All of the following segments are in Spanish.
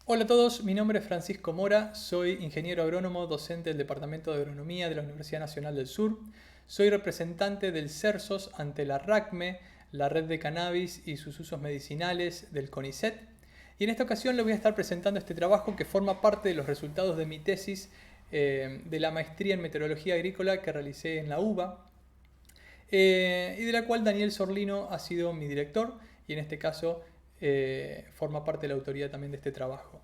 Hola a todos, mi nombre es Francisco Mora, soy ingeniero agrónomo, docente del Departamento de Agronomía de la Universidad Nacional del Sur. Soy representante del CERSOS ante la RACME, la Red de Cannabis y sus usos medicinales del CONICET. Y en esta ocasión les voy a estar presentando este trabajo que forma parte de los resultados de mi tesis de la maestría en meteorología agrícola que realicé en la UBA, y de la cual Daniel Sorlino ha sido mi director y en este caso forma parte de la autoría también de este trabajo.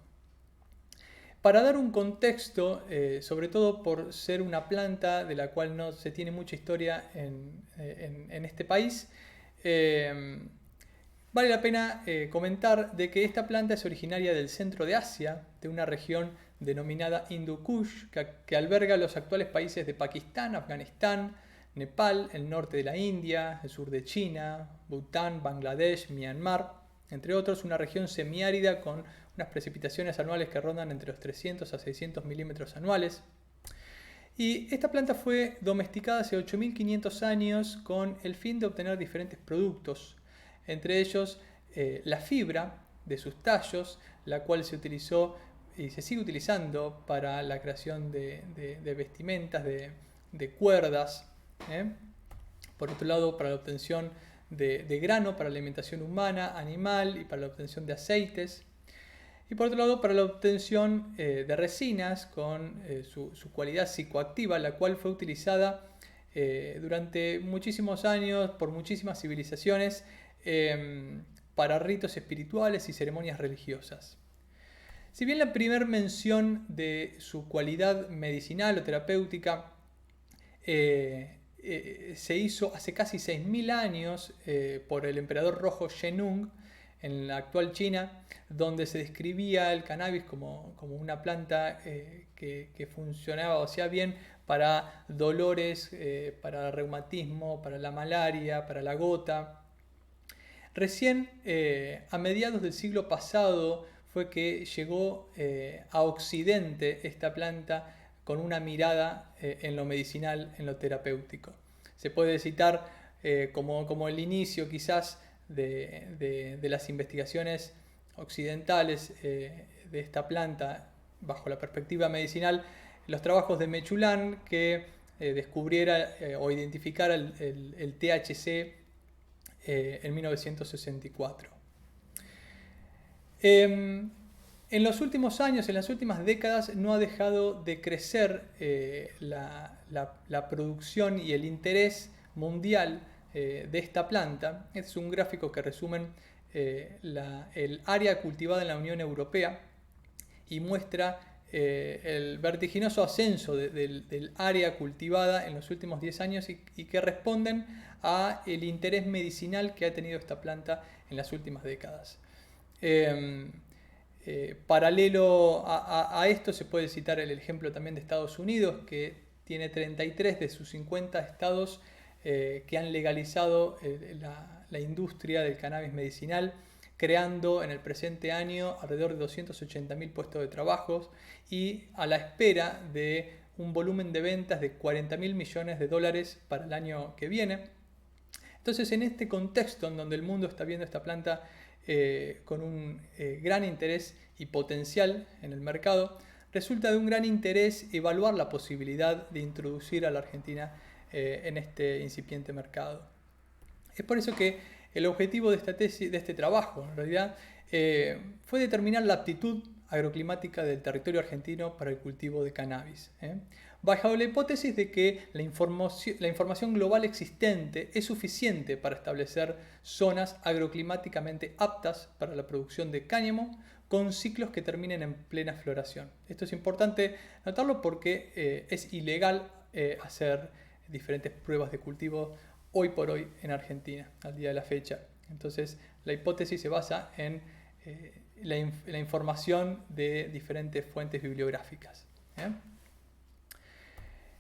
Para dar un contexto, sobre todo por ser una planta de la cual no se tiene mucha historia en este país, vale la pena comentar de que esta planta es originaria del centro de Asia, de una región denominada Hindu Kush, que alberga los actuales países de Pakistán, Afganistán, Nepal, el norte de la India, el sur de China, Bután, Bangladesh, Myanmar, entre otros, una región semiárida con unas precipitaciones anuales que rondan entre los 300 a 600 milímetros anuales. Y esta planta fue domesticada hace 8500 años con el fin de obtener diferentes productos, entre ellos la fibra de sus tallos, la cual se utilizó y se sigue utilizando para la creación de vestimentas, de cuerdas. Por otro lado, para la obtención de grano, para la alimentación humana, animal y para la obtención de aceites. Y por otro lado, para la obtención de resinas con su cualidad psicoactiva, la cual fue utilizada durante muchísimos años por muchísimas civilizaciones para ritos espirituales y ceremonias religiosas. Si bien la primera mención de su cualidad medicinal o terapéutica se hizo hace casi 6000 años por el emperador rojo Zhenong en la actual China, donde se describía el cannabis como una planta que funcionaba o sea bien para dolores, para reumatismo, para la malaria, para la gota. Recién a mediados del siglo pasado fue que llegó a Occidente esta planta con una mirada en lo medicinal, en lo terapéutico. Se puede citar como el inicio quizás de las investigaciones occidentales de esta planta bajo la perspectiva medicinal, los trabajos de Mechoulam que descubriera o identificara el THC en 1964. En los últimos años, en las últimas décadas, no ha dejado de crecer la producción y el interés mundial de esta planta. Este es un gráfico que resume el área cultivada en la Unión Europea y muestra el vertiginoso ascenso del área cultivada en los últimos 10 años y que responden a el interés medicinal que ha tenido esta planta en las últimas décadas. Paralelo a esto se puede citar el ejemplo también de Estados Unidos, que tiene 33 de sus 50 estados que han legalizado la industria del cannabis medicinal, creando en el presente año alrededor de 280.000 puestos de trabajo y a la espera de un volumen de ventas de 40.000 millones de dólares para el año que viene. Entonces, en este contexto en donde el mundo está viendo esta planta con un gran interés y potencial en el mercado, resulta de un gran interés evaluar la posibilidad de introducir a la Argentina en este incipiente mercado. Es por eso que el objetivo de esta tesis, de este trabajo, en realidad, fue determinar la aptitud agroclimática del territorio argentino para el cultivo de cannabis, bajo la hipótesis de que la información global existente es suficiente para establecer zonas agroclimáticamente aptas para la producción de cáñamo con ciclos que terminen en plena floración. Esto es importante notarlo porque es ilegal hacer diferentes pruebas de cultivo hoy por hoy en Argentina, al día de la fecha. Entonces, la hipótesis se basa en la información de diferentes fuentes bibliográficas.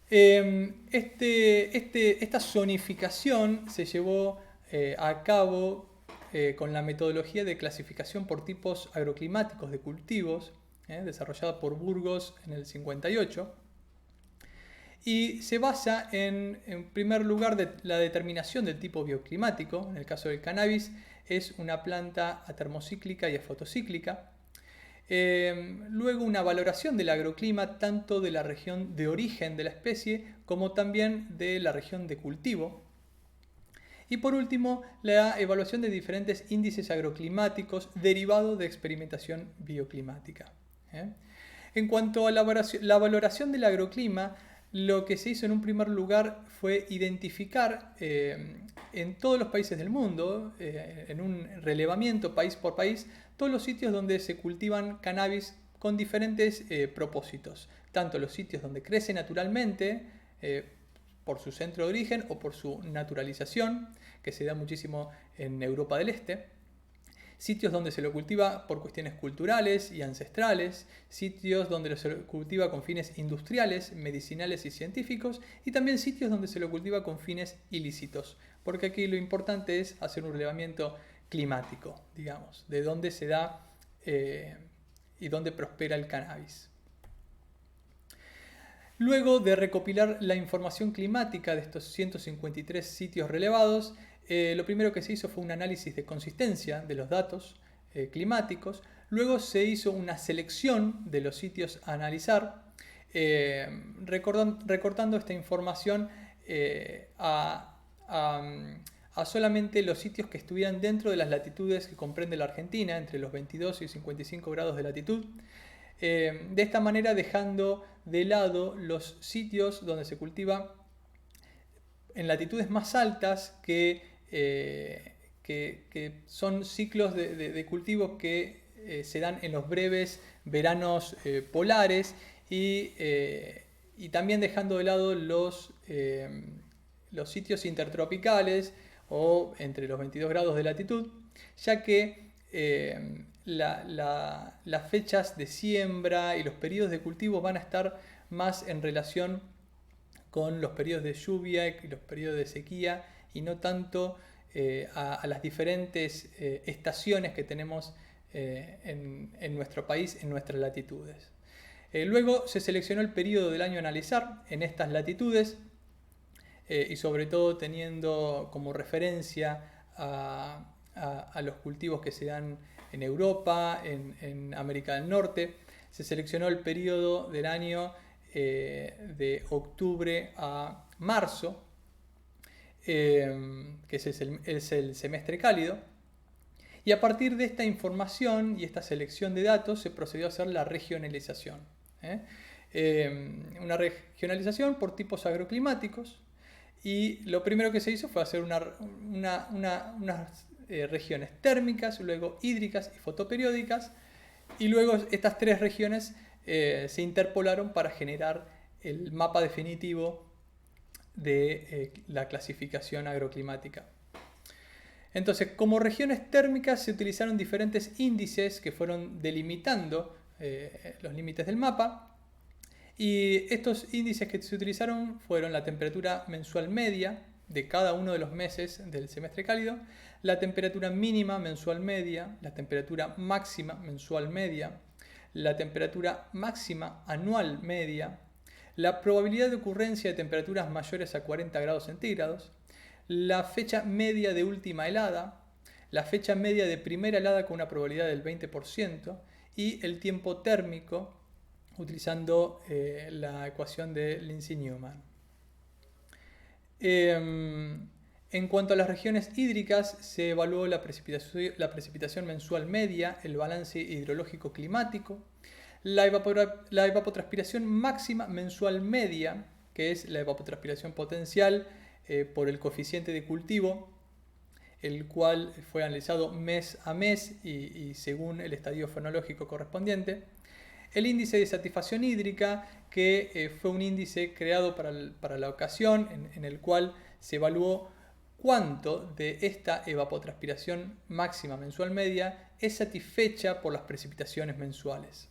Esta zonificación se llevó a cabo con la metodología de clasificación por tipos agroclimáticos de cultivos, desarrollada por Burgos en el 58. Y se basa en primer lugar, la determinación del tipo bioclimático. En el caso del cannabis es una planta atermocíclica y afotocíclica. Luego una valoración del agroclima tanto de la región de origen de la especie como también de la región de cultivo. Y por último, la evaluación de diferentes índices agroclimáticos derivados de experimentación bioclimática. En cuanto a la valoración del agroclima, lo que se hizo en un primer lugar fue identificar en todos los países del mundo, en un relevamiento país por país, todos los sitios donde se cultivan cannabis con diferentes propósitos. Tanto los sitios donde crece naturalmente, por su centro de origen o por su naturalización, que se da muchísimo en Europa del Este. Sitios donde se lo cultiva por cuestiones culturales y ancestrales, sitios donde se lo cultiva con fines industriales, medicinales y científicos, y también sitios donde se lo cultiva con fines ilícitos, porque aquí lo importante es hacer un relevamiento climático, digamos, de dónde se da y dónde prospera el cannabis. Luego de recopilar la información climática de estos 153 sitios relevados, lo primero que se hizo fue un análisis de consistencia de los datos climáticos. Luego se hizo una selección de los sitios a analizar, recortando esta información a solamente los sitios que estuvieran dentro de las latitudes que comprende la Argentina, entre los 22 y 55 grados de latitud. De esta manera dejando de lado los sitios donde se cultiva en latitudes más altas que son ciclos de cultivos que se dan en los breves veranos polares y también dejando de lado los sitios intertropicales o entre los 22 grados de latitud, ya que las fechas de siembra y los periodos de cultivo van a estar más en relación con los periodos de lluvia y los periodos de sequía y no tanto a las diferentes estaciones que tenemos en nuestro país, en nuestras latitudes. Luego se seleccionó el periodo del año a analizar en estas latitudes y sobre todo teniendo como referencia a los cultivos que se dan en Europa, en América del Norte. Se seleccionó el periodo del año de octubre a marzo, que es el semestre cálido. Y a partir de esta información y esta selección de datos se procedió a hacer la regionalización. Una regionalización por tipos agroclimáticos. Y lo primero que se hizo fue hacer unas regiones térmicas, luego hídricas y fotoperiódicas, y luego estas tres regiones se interpolaron para generar el mapa definitivo de la clasificación agroclimática. Entonces, como regiones térmicas se utilizaron diferentes índices que fueron delimitando los límites del mapa. Y estos índices que se utilizaron fueron la temperatura mensual media de cada uno de los meses del semestre cálido, la temperatura mínima mensual media, la temperatura máxima mensual media, la temperatura máxima anual media, la probabilidad de ocurrencia de temperaturas mayores a 40 grados centígrados, la fecha media de última helada, la fecha media de primera helada con una probabilidad del 20% y el tiempo térmico utilizando la ecuación de Lindsay-Newman. En cuanto a las regiones hídricas, se evaluó la precipitación mensual media, el balance hidrológico climático, la evapotranspiración máxima mensual media, que es la evapotranspiración potencial por el coeficiente de cultivo, el cual fue analizado mes a mes y según el estadio fenológico correspondiente. El índice de satisfacción hídrica, que fue un índice creado para la ocasión, en el cual se evaluó cuánto de esta evapotranspiración máxima mensual media es satisfecha por las precipitaciones mensuales.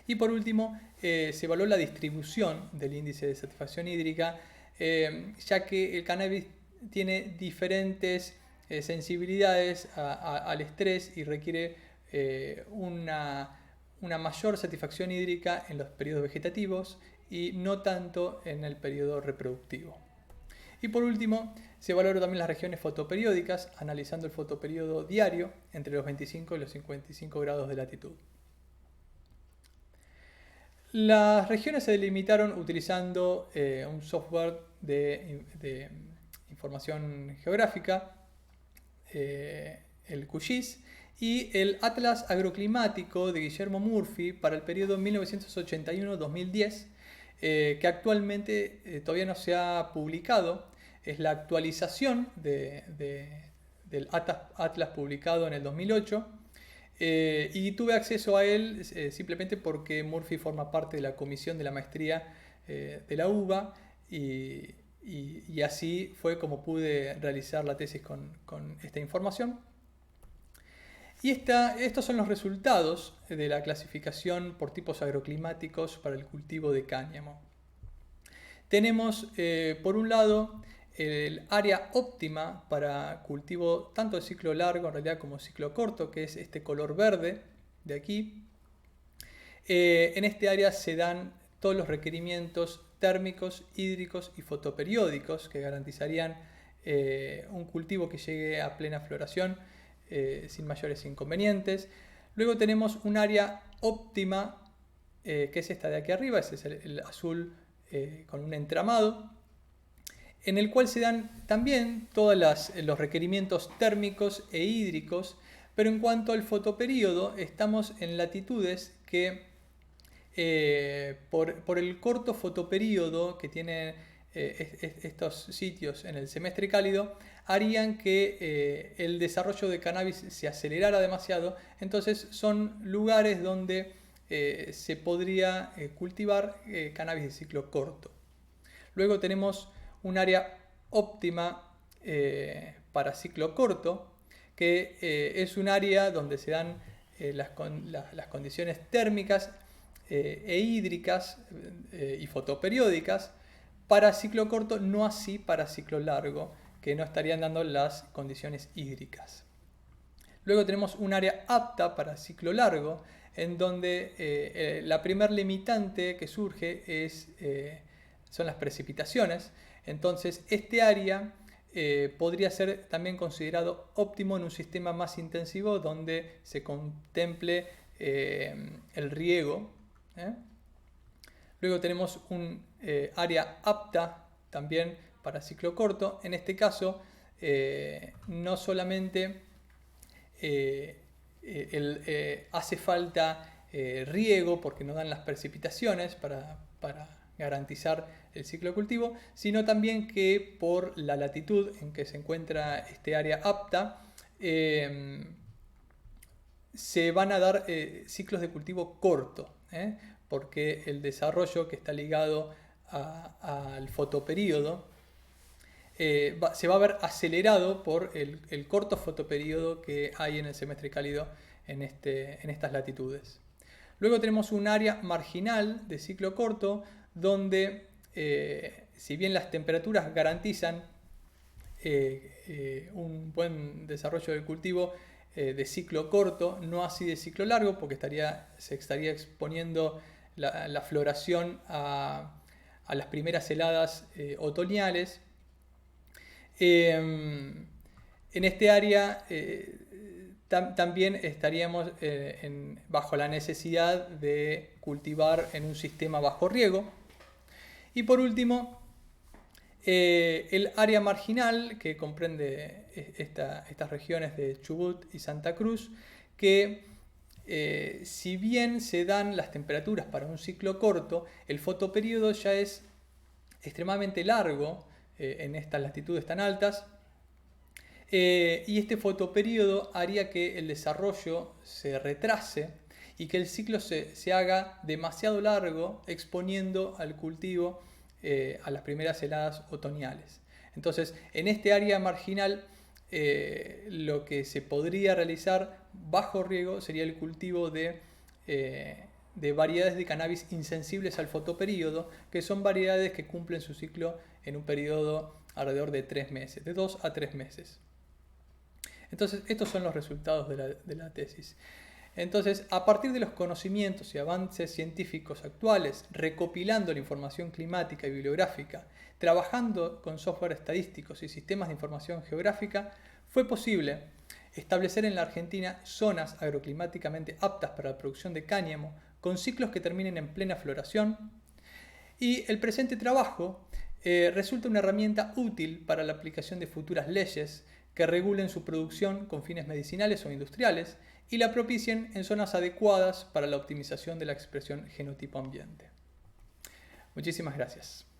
Y por último, se evaluó la distribución del índice de satisfacción hídrica, ya que el cannabis tiene diferentes sensibilidades al estrés y requiere una mayor satisfacción hídrica en los periodos vegetativos y no tanto en el periodo reproductivo. Y por último, se evaluaron también las regiones fotoperiódicas, analizando el fotoperiodo diario entre los 25 y los 55 grados de latitud. Las regiones se delimitaron utilizando un software de información geográfica, el QGIS, y el Atlas Agroclimático de Guillermo Murphy para el periodo 1981-2010, que actualmente todavía no se ha publicado. Es la actualización del Atlas publicado en el 2008. Y tuve acceso a él simplemente porque Murphy forma parte de la comisión de la maestría de la UBA y así fue como pude realizar la tesis con esta información. Y estos son los resultados de la clasificación por tipos agroclimáticos para el cultivo de cáñamo. Tenemos, por un lado, el área óptima para cultivo tanto de ciclo largo en realidad como ciclo corto, que es este color verde de aquí. En este área se dan todos los requerimientos térmicos, hídricos y fotoperiódicos que garantizarían un cultivo que llegue a plena floración sin mayores inconvenientes. Luego tenemos un área óptima, que es esta de aquí arriba, ese es el azul con un entramado, en el cual se dan también todos los requerimientos térmicos e hídricos, pero en cuanto al fotoperíodo estamos en latitudes que por el corto fotoperíodo que tienen estos sitios en el semestre cálido, harían que el desarrollo de cannabis se acelerara demasiado. Entonces son lugares donde se podría cultivar cannabis de ciclo corto. Luego tenemos un área óptima para ciclo corto, que es un área donde se dan las condiciones térmicas e hídricas y fotoperiódicas para ciclo corto, no así para ciclo largo, que no estarían dando las condiciones hídricas. Luego tenemos un área apta para ciclo largo, en donde la primer limitante que surge son las precipitaciones. Entonces este área podría ser también considerado óptimo en un sistema más intensivo donde se contemple el riego. Luego tenemos un área apta también para ciclo corto. En este caso no solamente hace falta riego porque no dan las precipitaciones para garantizar el ciclo de cultivo, sino también que por la latitud en que se encuentra este área apta, se van a dar ciclos de cultivo corto, porque el desarrollo que está ligado al fotoperíodo se va a ver acelerado por el corto fotoperíodo que hay en el semestre cálido en estas latitudes. Luego tenemos un área marginal de ciclo corto donde si bien las temperaturas garantizan un buen desarrollo del cultivo de ciclo corto, no así de ciclo largo, porque se estaría exponiendo la floración a las primeras heladas otoñales. En este área también estaríamos bajo la necesidad de cultivar en un sistema bajo riego. Y por último, el área marginal, que comprende estas regiones de Chubut y Santa Cruz, que si bien se dan las temperaturas para un ciclo corto, el fotoperíodo ya es extremadamente largo en estas latitudes tan altas, y este fotoperíodo haría que el desarrollo se retrase y que el ciclo se haga demasiado largo, exponiendo al cultivo a las primeras heladas otoñales. Entonces, en este área marginal, lo que se podría realizar bajo riego sería el cultivo de variedades de cannabis insensibles al fotoperíodo, que son variedades que cumplen su ciclo en un periodo alrededor de 3 meses, de 2 a 3 meses. Entonces, estos son los resultados de la tesis. Entonces, a partir de los conocimientos y avances científicos actuales, recopilando la información climática y bibliográfica, trabajando con software estadísticos y sistemas de información geográfica, fue posible establecer en la Argentina zonas agroclimáticamente aptas para la producción de cáñamo con ciclos que terminen en plena floración. Y el presente trabajo resulta una herramienta útil para la aplicación de futuras leyes que regulen su producción con fines medicinales o industriales y la propicien en zonas adecuadas para la optimización de la expresión genotipo ambiente. Muchísimas gracias.